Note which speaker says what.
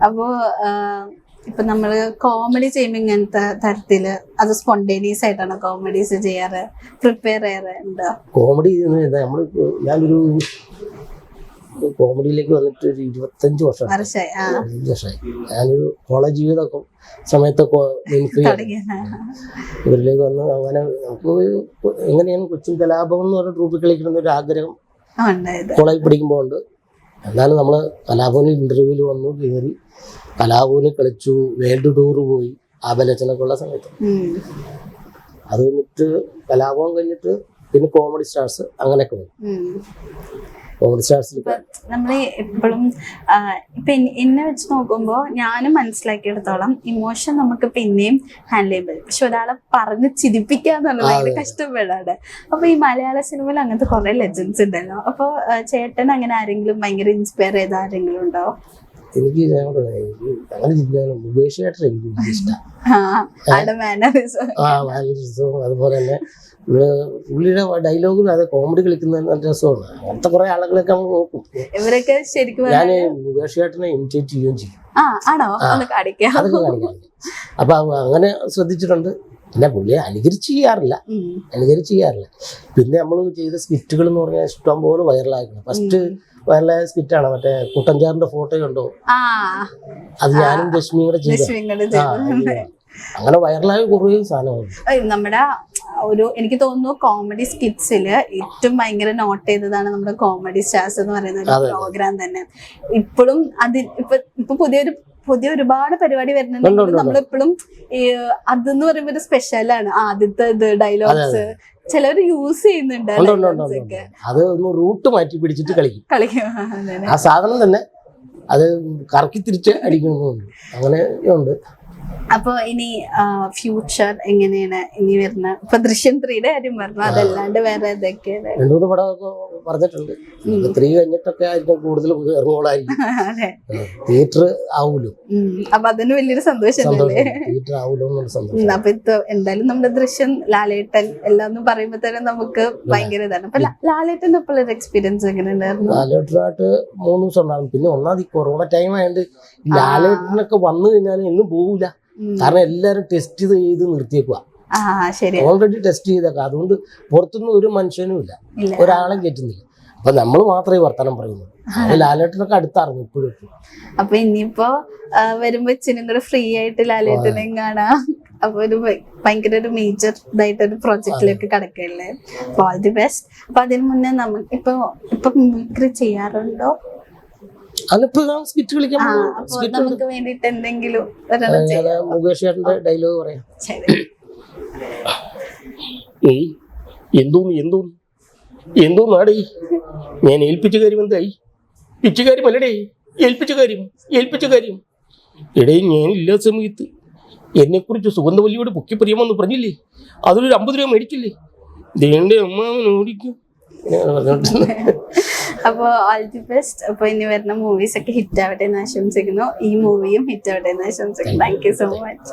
Speaker 1: അപ്പോ ഇപ്പൊ നമ്മള് കോമഡി ചെയ്യുമ്പോ ഇങ്ങനത്തെ തരത്തില് അത് സ്പോണ്ടേനിയസ് ആയിട്ടാണ് കോമഡീസ് ചെയ്യാറ്, പ്രിപ്പയർ ചെയ്യാറുണ്ടോ?
Speaker 2: കോമഡി നമ്മള് ഞാനൊരു കോമഡിയിലേക്ക് വന്നിട്ട് ഒരു 25 വർഷമായി. ഞാനൊരു കോളേജ് ജീവിതമൊക്കെ സമയത്തൊക്കെ ഇവരിലേക്ക് വന്ന് അങ്ങനെ നമുക്ക് എങ്ങനെയാണ് കൊച്ചിൻ കലാപം എന്ന് പറഞ്ഞ ട്രൂപ്പിൽ കളിക്കണം ഒരു ആഗ്രഹം കോളേജ് പഠിക്കുമ്പോൾ ഉണ്ട്. എന്നാലും നമ്മൾ കലാഭവനിൽ ഇന്റർവ്യൂവിൽ വന്നു കയറി കലാഭവനിൽ കളിച്ചു, വേൾഡ് ടൂർ പോയി ആബലച്ചനൊക്കെ ഉള്ള സമയത്ത്. അത് കഴിഞ്ഞിട്ട് കലാഭവൻ കഴിഞ്ഞിട്ട് പിന്നെ കോമഡി സ്റ്റാർസ് അങ്ങനെയൊക്കെ പോയി. കോമഡി സ്റ്റാർസിൽ
Speaker 1: നമ്മൾ എപ്പോഴും ഇപ്പൊ എന്നെ വെച്ച് നോക്കുമ്പോ ഞാനും മനസ്സിലാക്കിയെടുത്തോളം ഇമോഷൻ നമുക്ക് പിന്നെയും ഹാൻഡിൽ ചെയ്യാൻ പറ്റും, പക്ഷെ ഒരാളെ പറഞ്ഞ് ചിരിപ്പിക്കാന്നുള്ളത് ഭയങ്കര കഷ്ടപ്പെടാണ്. അപ്പൊ ഈ മലയാള സിനിമയിൽ അങ്ങനത്തെ കുറെ ലെജൻസ് ഉണ്ടല്ലോ. അപ്പൊ ചേട്ടൻ അങ്ങനെ ആരെങ്കിലും ഭയങ്കര ഇൻസ്പയർ ചെയ്ത ആരെങ്കിലും ഉണ്ടോ?
Speaker 2: എനിക്ക് അങ്ങനെ മുകേഷ് ചേട്ടൻ എനിക്ക് ഇഷ്ടമാണ്. അതുപോലെ തന്നെ പുള്ളിയുടെ ഡയലോഗും അതെ കോമഡി കളിക്കുന്ന രസമാണ്. അങ്ങനത്തെ കുറെ ആളുകളൊക്കെ നമ്മൾ നോക്കും.
Speaker 1: ഇവരൊക്കെ ശരിക്കും
Speaker 2: ഞാൻ മുകേഷ് ചേട്ടനെ ഇമിറ്റേറ്റ് ചെയ്യുകയും ചെയ്യും. അതൊക്കെ കാണിക്കാം. അപ്പൊ അങ്ങനെ ശ്രദ്ധിച്ചിട്ടുണ്ട്. പിന്നെ പുള്ളിയെ അനുകരിച്ച് ചെയ്യാറില്ല. പിന്നെ നമ്മൾ ചെയ്ത സ്കിറ്റുകൾ എന്ന് പറഞ്ഞാൽ ഇഷ്ടം പോലെ വൈറലായിരുന്നു. ഫസ്റ്റ് വൈറലായ സ്കിറ്റാണ് മറ്റേ കുട്ടൻചാറിന്റെ ഫോട്ടോ ഉണ്ടോ, അത് ഞാനും രശ്മിയും കൂടെ ചെയ്തു. അങ്ങനെ വൈറലായ കുറേ സാധനങ്ങളുണ്ട്.
Speaker 1: നമ്മുടെ ഒരു എനിക്ക് തോന്നുന്നു കോമഡി സ്കിറ്റ്സില് ഏറ്റവും ഭയങ്കര നോട്ട് ചെയ്തതാണ് നമ്മുടെ കോമഡി സ്റ്റാർസ് എന്ന് പറയുന്ന ഒരു പ്രോഗ്രാം തന്നെ. ഇപ്പോഴും അതിൽ ഇപ്പൊ പുതിയ ഒരുപാട് പരിപാടി വരുന്നുണ്ട്. നമ്മളിപ്പോഴും അതെന്ന് പറയുമ്പോ ഒരു സ്പെഷ്യലാണ്. ആദ്യത്തെ ഇത് ഡയലോഗ്സ് ചിലവര് യൂസ് ചെയ്യുന്നുണ്ട്.
Speaker 2: അത് ഒന്ന് റൂട്ട് മാറ്റി പിടിച്ചിട്ട് കളിക്കും. ആ സാധനം തന്നെ അത് കറക്കി തിരിച്ച് അടിക്കുന്നുണ്ട്. അങ്ങനെ ഉണ്ട്.
Speaker 1: അപ്പൊ ഇനി ഫ്യൂച്ചർ എങ്ങനെയാണ് ഇനി വരുന്ന? ഇപ്പൊ ദൃശ്യം 3യുടെ കാര്യം പറഞ്ഞു, അതല്ലാണ്ട് വേറെ ഏതൊക്കെയാണ്?
Speaker 2: 2-3 പടമൊക്കെ പറഞ്ഞിട്ടുണ്ട്. 3 കഴിഞ്ഞിട്ടൊക്കെ ആയിരിക്കും കൂടുതൽ ഇറങ്ങുകളായിരിക്കും. തിയേറ്റർ ആവൂലോ.
Speaker 1: അപ്പൊ അതിന് വലിയൊരു സന്തോഷം.
Speaker 2: തിയേറ്റർ ആവൂലോ എന്നുള്ള സന്തോഷം.
Speaker 1: അപ്പൊ എന്തായാലും നമ്മുടെ ദൃശ്യം ലാലേട്ടൻ എല്ലാം പറയുമ്പോ തന്നെ നമുക്ക് ഭയങ്കര ഇതാണ്. അപ്പൊ ലാലേട്ടന്റെ ഇപ്പോൾ ഒരു എക്സ്പീരിയൻസ് എങ്ങനെ ഉണ്ടായിരുന്നു?
Speaker 2: ലാലേട്ടനായിട്ട് 3 ദിവസം ഉണ്ടാകും. പിന്നെ ഒന്നാമത് കൊറോണ ടൈം ആയതുകൊണ്ട് ലാലേട്ടനൊക്കെ വന്നു കഴിഞ്ഞാൽ എങ്ങും പോവില്ല. കാരണം എല്ലാരും ടെസ്റ്റ് ചെയ്ത് നിർത്തിയേക്കുക. ഓൾറെഡി ടെസ്റ്റ് ചെയ്തേക്കാം. അതുകൊണ്ട് പുറത്തുനിന്ന് ഒരു മനുഷ്യനും ഇല്ല, ഒരാളെ കയറ്റുന്നില്ല. അപ്പൊ നമ്മൾ മാത്രമേ വർത്തമാനം പറയുന്നു. ലാലേട്ടനൊക്കെ അടുത്തറിഞ്ഞു ഇപ്പോഴും.
Speaker 1: അപ്പൊ ഇനിയിപ്പോ വരുമ്പോ ഇച്ചിനും കൂടെ ഫ്രീ ആയിട്ട് ലാലേട്ടനെയും കാണാം. അപ്പൊ ഒരു ഭയങ്കര ഒരു മേജർ ഇതായിട്ടൊരു പ്രൊജക്റ്റിലേക്ക് കടക്കല്ലേ. All the best. അപ്പൊ അതിന് മുന്നേ ഇപ്പൊ മിമിക്രി ചെയ്യാറുണ്ടോ? നമുക്ക് വേണ്ടിട്ട് എന്തെങ്കിലും
Speaker 2: മുകേഷ് ചേട്ടന്റെ ഡയലോഗ് പറയാം. എന്തോ നാടേ ഞാൻ ഏൽപ്പിച്ച കാര്യം എന്തായി? പിച്ചുകാര്യമല്ലടേ, ഏൽപ്പിച്ച കാര്യം എടേ, ഞാനില്ലാ സമയത്ത് എന്നെക്കുറിച്ച് സുഗന്ധവല്ലിയോട് പൊക്കി പറയാമെന്ന് പറഞ്ഞില്ലേ? അതൊരു 50 രൂപ മേടിച്ചില്ലേ? ദേണ്ട അമ്മാവൻ ഓടിക്കും.
Speaker 1: അപ്പൊ ഓൾ ദി ബെസ്റ്റ്. അപ്പൊ ഇനി വരുന്ന മൂവീസ് ഒക്കെ ഹിറ്റ് ആവട്ടെ എന്ന് ആശംസിക്കുന്നു. ഈ മൂവിയും ഹിറ്റ് ആവട്ടെ എന്ന് ആശംസിക്കുന്നു. Thank you so much.